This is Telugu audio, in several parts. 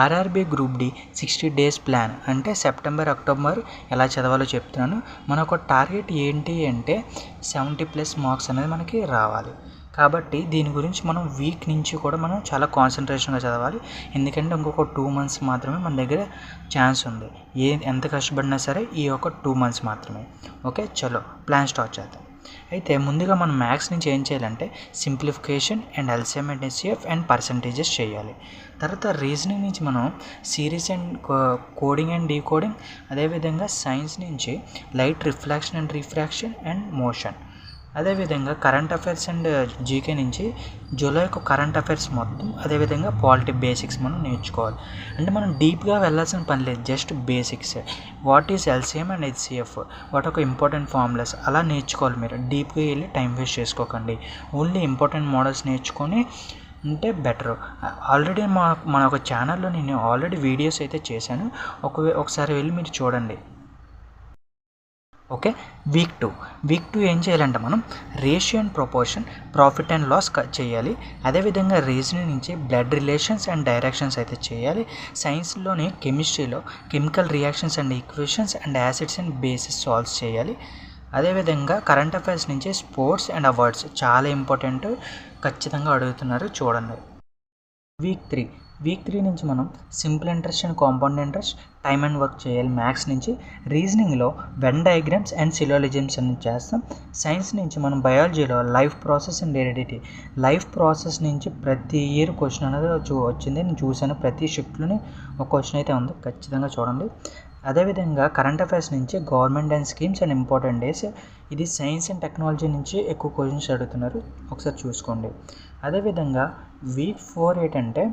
RRB group D 60 days plan అంటే సెప్టెంబర్ అక్టోబర్ ఎలా చదవాలో చెప్తున్నాను. మనకు టార్గెట్ ఏంటి అంటే 70+ మార్క్స్ అనేది మనకి రావాలి. కాబట్టి దీని గురించి మనం వీక్ నుంచి కూడా మనం చాలా కాన్సన్ట్రేషన్గా చదవాలి. ఎందుకంటే ఇంకొక 2 months మాత్రమే మన దగ్గర ఛాన్స్ ఉంది. ఎంత కష్టపడినా సరే ఈ ఒక 2 months మాత్రమే. ఓకే, చలో ప్లాన్ స్టార్ట్ చేద్దాం. అయితే ముందుగా మనం మ్యాథ్స్ నుంచి ఏం చేయాలంటే simplification and LCM and HCF and percentages చేయాలి. తర్వాత రీజనింగ్ నుంచి మనం series and coding and decoding, అదేవిధంగా సైన్స్ నుంచి light reflection and refraction and motion, అదేవిధంగా కరెంట్ అఫైర్స్ అండ్ జీకే నుంచి జూలై కరెంట్ అఫైర్స్ మొత్తం, అదేవిధంగా పాలిటీ బేసిక్స్ మనం నేర్చుకోవాలి. అంటే మనం డీప్గా వెళ్ళాల్సిన పని లేదు, just basics. What is LCM and HCF, what ఒక ఇంపార్టెంట్ ఫార్ములాస్ అలా నేర్చుకోవాలి. మీరు డీప్గా వెళ్ళి టైం వేస్ట్ చేసుకోకండి, ఓన్లీ ఇంపార్టెంట్ మోడల్స్ నేర్చుకొని ఉంటే బెటర్. ఆల్రెడీ మన ఒక ఛానల్లో నేను ఆల్రెడీ వీడియోస్ అయితే చేశాను, ఒకసారి వెళ్ళి మీరు చూడండి. ఓకే, వీక్ టూ ఏం చేయాలంటే మనం ratio and proportion, profit and loss చేయాలి. అదేవిధంగా రీజనింగ్ నుంచి బ్లడ్ రిలేషన్స్ అండ్ డైరెక్షన్స్ అయితే చేయాలి. సైన్స్లోని కెమిస్ట్రీలో chemical reactions and equations and acids and bases solve చేయాలి. అదేవిధంగా కరెంట్ అఫైర్స్ నుంచి స్పోర్ట్స్ అండ్ అవార్డ్స్ చాలా ఇంపార్టెంట్, ఖచ్చితంగా అడుగుతున్నారు, చూడండి. వీక్ త్రీ నుంచి మనం simple interest and compound interest, time and work చేయాలి. మ్యాథ్స్ నుంచి రీజనింగ్లో వెన్ డయాగ్రామ్స్ అండ్ సిలోలిజమ్స్ అని చేస్తాం. సైన్స్ నుంచి మనం బయాలజీలో life process and heredity, life process నుంచి ప్రతి ఇయర్ క్వశ్చన్ అనేది వచ్చింది, నేను చూశాను. ప్రతి షిఫ్ట్లోని ఒక క్వశ్చన్ అయితే ఉంది, ఖచ్చితంగా చూడండి. అదేవిధంగా కరెంట్ అఫైర్స్ నుంచి government and schemes and important days, ఇది సైన్స్ అండ్ టెక్నాలజీ నుంచి ఎక్కువ క్వశ్చన్స్ అడుగుతున్నారు, ఒకసారి చూసుకోండి. అదేవిధంగా వీక్ 4 ఏంటంటే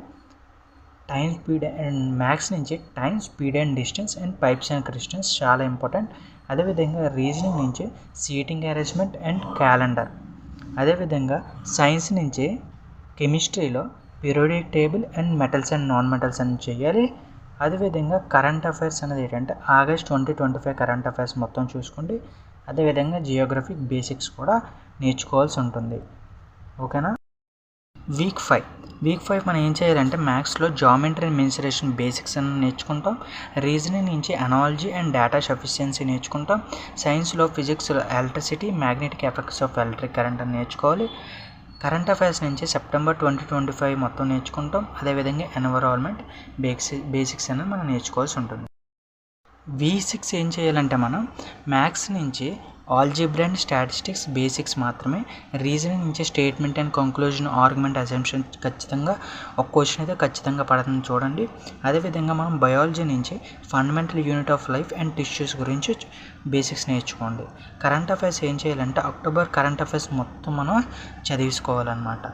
టైం స్పీడ్ అండ్ మ్యాథ్స్ నుంచి time speed and distance and pipes and cisterns చాలా ఇంపార్టెంట్. అదేవిధంగా రీజనింగ్ నుంచి సీటింగ్ అరేంజ్మెంట్ అండ్ క్యాలెండర్. అదేవిధంగా సైన్స్ నుంచి కెమిస్ట్రీలో periodic table and metals and non metals అని చేయాలి. అదేవిధంగా కరెంట్ అఫైర్స్ అనేది ఏంటంటే ఆగస్ట్ 2025 కరెంట్ అఫైర్స్ మొత్తం చూసుకోండి. అదేవిధంగా జియోగ్రఫిక్ బేసిక్స్ కూడా నేర్చుకోవాల్సి ఉంటుంది. ఓకేనా. వీక్ 5 మనం ఏం చేయాలంటే మ్యాథ్స్లో జామెట్రీ అండ్ మెన్సురేషన్ బేసిక్స్ అని నేర్చుకుంటాం. రీజనింగ్ నుంచి అనాలజీ అండ్ డేటా సఫిషియన్సీ నేర్చుకుంటాం. సైన్స్లో ఫిజిక్స్లో electricity, magnetic effects of electric current అని నేర్చుకోవాలి. కరెంట్ అఫైర్స్ నుంచి సెప్టెంబర్ 2025 మొత్తం నేర్చుకుంటాం. అదేవిధంగా ఎన్విరాన్మెంట్ బేసిక్స్ అనేది మనం నేర్చుకోవాల్సి ఉంటుంది. V6 ఏం చేయాలంటే మనం మ్యాథ్స్ నుంచి ఆల్జీబ్రా అండ్ స్టాటిస్టిక్స్ బేసిక్స్ మాత్రమే. రీజనింగ్ నుంచి statement and conclusion, argument, assumption ఖచ్చితంగా ఒక క్వశ్చన్ అయితే ఖచ్చితంగా పడుతుంది, చూడండి. అదేవిధంగా మనం బయాలజీ నుంచి fundamental unit of life and tissues గురించి బేసిక్స్ నేర్చుకోండి. కరెంట్ అఫైర్స్ ఏం చేయాలంటే అక్టోబర్ కరెంట్ అఫైర్స్ మొత్తం మనం చదివించుకోవాలన్నమాట.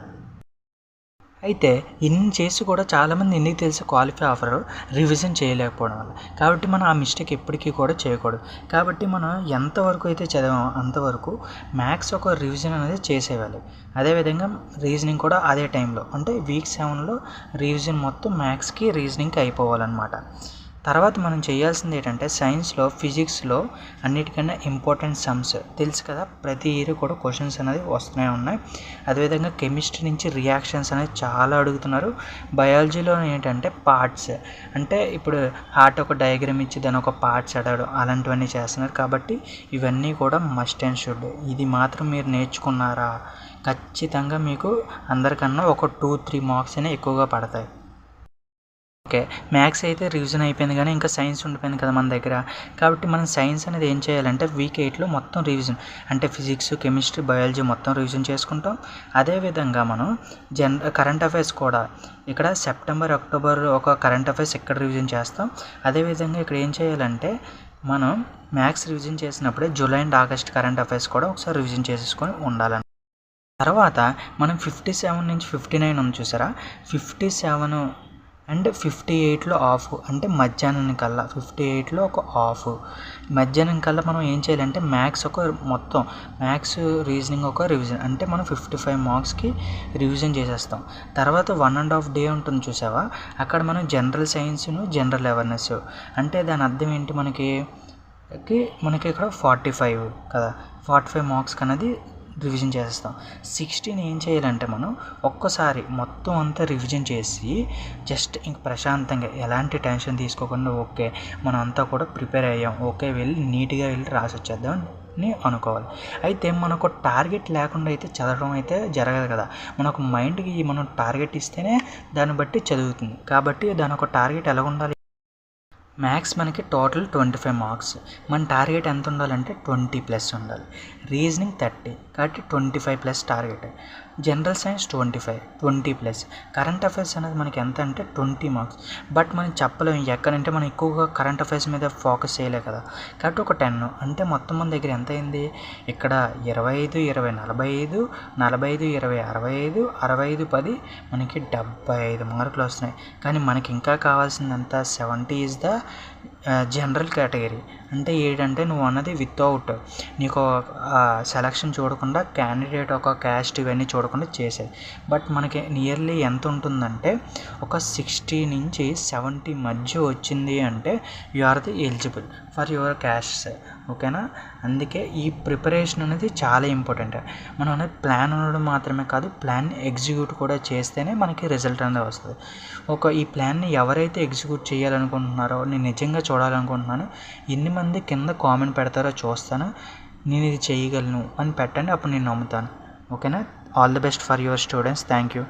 అయితే ఇన్ని చేసి కూడా చాలామంది ఎందుకు తెలిసి క్వాలిఫై అవ్వరు, రివిజన్ చేయలేకపోవడం వల్ల. కాబట్టి మనం ఆ మిస్టేక్ ఎప్పటికీ కూడా చేయకూడదు. కాబట్టి మనం ఎంతవరకు అయితే చదివామో అంతవరకు మ్యాథ్స్ ఒక రివిజన్ అనేది చేసేయాలి. అదేవిధంగా రీజనింగ్ కూడా అదే టైంలో, అంటే వీక్ 7లో రివిజన్ మొత్తం మ్యాథ్స్కి రీజనింగ్కి అయిపోవాలన్నమాట. తర్వాత మనం చేయాల్సింది ఏంటంటే సైన్స్లో ఫిజిక్స్లో అన్నిటికన్నా ఇంపార్టెంట్ సమ్స్ తెలుసు కదా, ప్రతి ఇయర్ కూడా క్వశ్చన్స్ అనేది వస్తూనే ఉన్నాయి. అదేవిధంగా కెమిస్ట్రీ నుంచి రియాక్షన్స్ అనేది చాలా అడుగుతున్నారు. బయాలజీలో ఏంటంటే పార్ట్స్, అంటే ఇప్పుడు హార్ట్ ఒక డయాగ్రామ్ ఇచ్చి దాని ఒక పార్ట్స్ అడగడం అలాంటివన్నీ చేస్తున్నారు. కాబట్టి ఇవన్నీ కూడా మస్ట్ అండ్ షుడ్. ఇది మాత్రం మీరు నేర్చుకున్నారా ఖచ్చితంగా మీకు అందరికన్నా ఒక 2-3 మార్క్స్ అయినా ఎక్కువగా పడతాయి. ఓకే, మ్యాథ్స్ అయితే రివిజన్ అయిపోయింది, కానీ ఇంకా సైన్స్ ఉండిపోయింది కదా మన దగ్గర. కాబట్టి మనం సైన్స్ అనేది ఏం చేయాలంటే వీక్ 8లో మొత్తం రివిజన్, అంటే ఫిజిక్స్, కెమిస్ట్రీ, బయాలజీ మొత్తం రివిజన్ చేసుకుంటాం. అదేవిధంగా మనం కరెంట్ అఫైర్స్ కూడా ఇక్కడ సెప్టెంబర్, అక్టోబర్ ఒక కరెంట్ అఫైర్స్ ఇక్కడ రివిజన్ చేస్తాం. అదేవిధంగా ఇక్కడ ఏం చేయాలంటే మనం మ్యాథ్స్ రివిజన్ చేసినప్పుడే July and August current affairs కూడా ఒకసారి రివిజన్ చేసేసుకొని ఉండాలని. తర్వాత మనం 57 నుంచి 59 ఉంది చూసారా, 57 అండ్ 58లో ఆఫ్, అంటే మధ్యాహ్నం కల్లా 58లో ఒక ఆఫ్. మధ్యాహ్నం కల్లా మనం ఏం చేయాలంటే మ్యాథ్స్ ఒక మొత్తం మ్యాథ్స్ రీజనింగ్ ఒక రివిజన్, అంటే మనం 55 మార్క్స్కి రివిజన్ చేసేస్తాం. తర్వాత 1.5 డే ఉంటుంది చూసావా, అక్కడ మనం జనరల్ సైన్స్ను జనరల్ అవేర్నెస్, అంటే దాని అర్థం ఏంటి, మనకి ఇక్కడ 45 కదా, 45 మార్క్స్కి అనేది రివిజన్ చేస్తాం. 16 ఏం చేయాలంటే మనం ఒక్కసారి మొత్తం అంతా రివిజన్ చేసి జస్ట్ ఇంక ప్రశాంతంగా ఎలాంటి టెన్షన్ తీసుకోకుండా ఓకే మనం అంతా కూడా ప్రిపేర్ అయ్యాం, ఓకే వెళ్ళి నీట్గా వెళ్ళి రాసి వచ్చేద్దాం అని అనుకోవాలి. అయితే మనకు టార్గెట్ లేకుండా అయితే చదవడం అయితే జరగదు కదా. మనకు మైండ్కి మనం టార్గెట్ ఇస్తేనే దాన్ని బట్టి చదువుతుంది. కాబట్టి దాని ఒక టార్గెట్ ఎలా ఉండాలి? మ్యాథ్స్ మనకి టోటల్ 25 మార్క్స్. మన టార్గెట్ ఎంత ఉండాలంటే 20+ ఉండాలి. రీజనింగ్ 30, కాబట్టి 25+ target. General science 25, 20+. Current affairs అనేది మనకి ఎంత అంటే 20 మార్క్స్. బట్ మనం చెప్పలేము ఎక్కడంటే మనం ఎక్కువగా కరెంట్ అఫైర్స్ మీద ఫోకస్ చేయలే కదా. కాబట్టి ఒక 10 అంటే మొత్తం మన దగ్గర ఎంత అయింది? ఇక్కడ 25, 20, 45, 45, 20, 65, 65, 10 మనకి 75 మార్కులు వస్తున్నాయి. కానీ మనకి ఇంకా కావాల్సిందంతా 70 ఈజ్ ద జనరల్ కేటగిరీ. అంటే ఏంటంటే నువ్వు అన్నది వితౌట్ నీకు సెలక్షన్ చూడకుండా క్యాండిడేట్ ఒక క్యాస్ట్ ఇవన్నీ చూడకుండా చేసేది. బట్ మనకి నియర్లీ ఎంత ఉంటుందంటే ఒక 60 నుంచి 70 మధ్య వచ్చింది అంటే you are the eligible for your caste. ఓకేనా? అందుకే ఈ ప్రిపరేషన్ అనేది చాలా ఇంపార్టెంట్. మనం అనేది ప్లాన్ ఉండడం మాత్రమే కాదు, ప్లాన్ ఎగ్జిక్యూట్ కూడా చేస్తేనే మనకి రిజల్ట్ అనేది వస్తుంది. ఈ ప్లాన్ని ఎవరైతే ఎగ్జిక్యూట్ చేయాలనుకుంటున్నారో, నేను నిజంగా చూడాలనుకుంటున్నాను, ఎన్ని మంది కింద కామెంట్ పెడతారో చూస్తాను. నేను ఇది చేయగలను అని పెట్టండి, అప్పుడు నేను నమ్ముతాను. ఓకేనా? All the best for your students. Thank you.